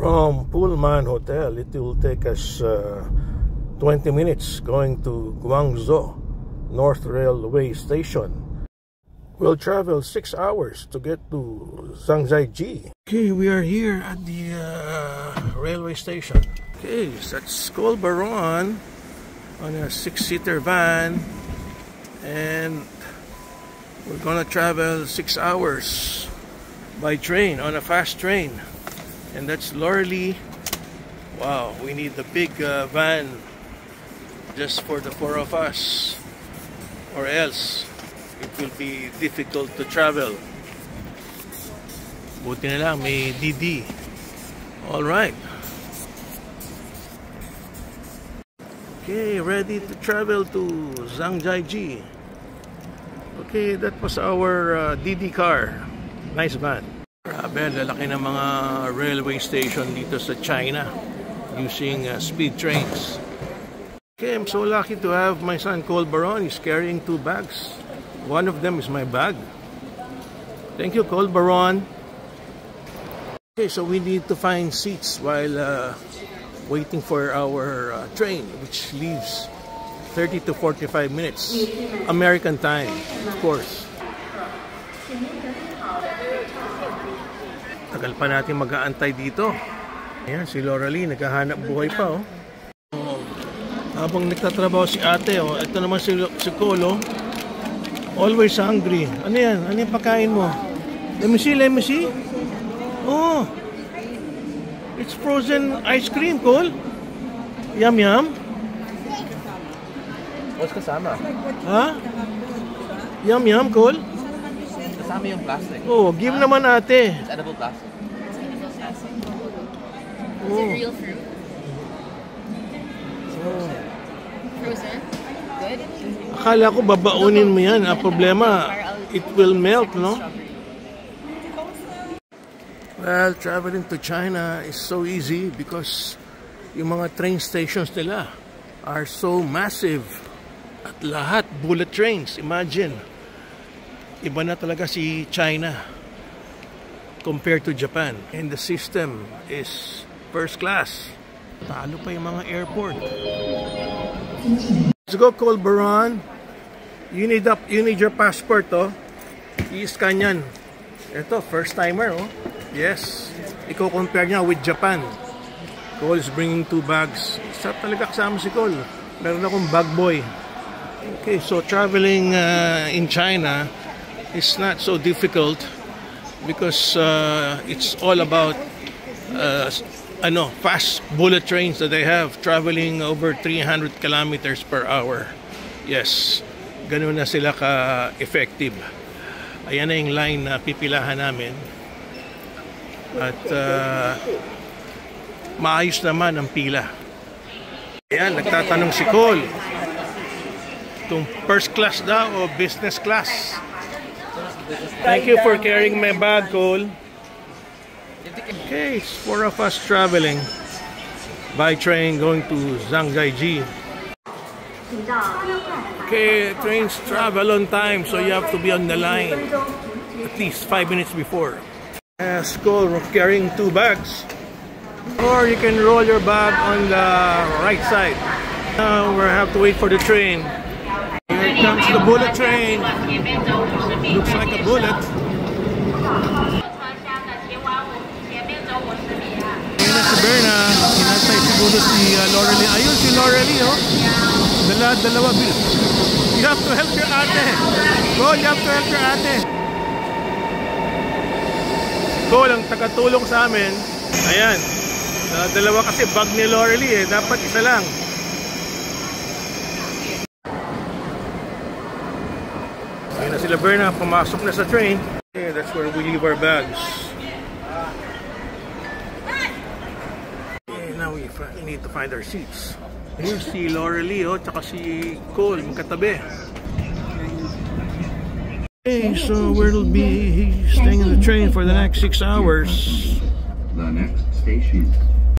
From Pullman Hotel, it will take us 20 minutes going to Guangzhou North Railway Station. We'll travel 6 hours to get to Zhangjiajie. Okay, we are here at the railway station. Okay, so that's Colbaron on a 6-seater van, and we're gonna travel 6 hours by train on a fast train. And that's Lauralee. Wow, we need the big van just for the 4 of us, or else it will be difficult to travel. Buti na lang may DD. Alright. Okay, ready to travel to Zhangjiajie. Okay, that was our DD car. Nice van. Grabe, lalaki ng mga railway station dito sa China using speed trains. Okay, I'm so lucky to have my son Colbaron. He's carrying 2 bags. One of them is my bag. Thank you, Colbaron. Okay, so we need to find seats while waiting for our train, which leaves 30 to 45 minutes American time, of course. Tagal pa natin mag-aantay dito. Ayan, si Lauralee naghahanap buhay pa, oh. Habang nagtatrabaho si ate, oh. Ito naman si Colo. Always hungry. Ano yan? Ano yung pagkain mo? Let me see. Oh, it's frozen ice cream, Cole. Yum yum. What's kasama? Ha? Yum yum, Cole. Kasama yung plastic. Oh, give naman ate. It's edible plastic. Is it real fruit? Oh. Frozen? Good? Akala ko babaunin mo yan. Ang problema, it will melt, no? Well, traveling to China is so easy because yung mga train stations nila are so massive. At lahat, bullet trains. Imagine. Iba na talaga si China compared to Japan. And the system is first class. Talo pa yung mga airport. Let's go, Colbaron. You need your passport, oh. I-scan yan. Ito, first timer, oh. Yes. Iko-compare niya with Japan. Cole is bringing 2 bags. Isa talaga kasama si Cole. Meron akong bag boy. Okay, so traveling in China is not so difficult because it's all about fast bullet trains that they have traveling over 300 kilometers per hour. Yes, ganun na sila ka-effective. Ayan na yung line na pipilahan namin. At maayos naman ang pila. Ayan, nagtatanong si Cole kung first class daw o business class. Thank you for carrying my bag, Cole. Okay, it's 4 of us traveling by train going to Zhangjiajie. Okay, trains travel on time, so you have to be on the line at least 5 minutes before. Yes, Cole, we're carrying 2 bags. Or you can roll your bag on the right side. Now we have to wait for the train. Here comes the bullet train. Looks like a bullet. Ayan na si Berna. Inantay siguro si Lauralee. Ayun si Lauralee, oh. Dalawa. You have to help your ate. Cole, you have to help your ate. Cole, ang tagatulong sa amin. Ayan. Dalawa kasi bag ni Lauralee, eh. Dapat isa lang. Ayan na sila Berna, pumasok na sa train. Okay, that's where we leave our bags. Okay, now we need to find our seats. Here's si Lauralee, oh, tsaka si Cole, magkatabi. Okay, so we'll be staying in the train for the next 6 hours. The next station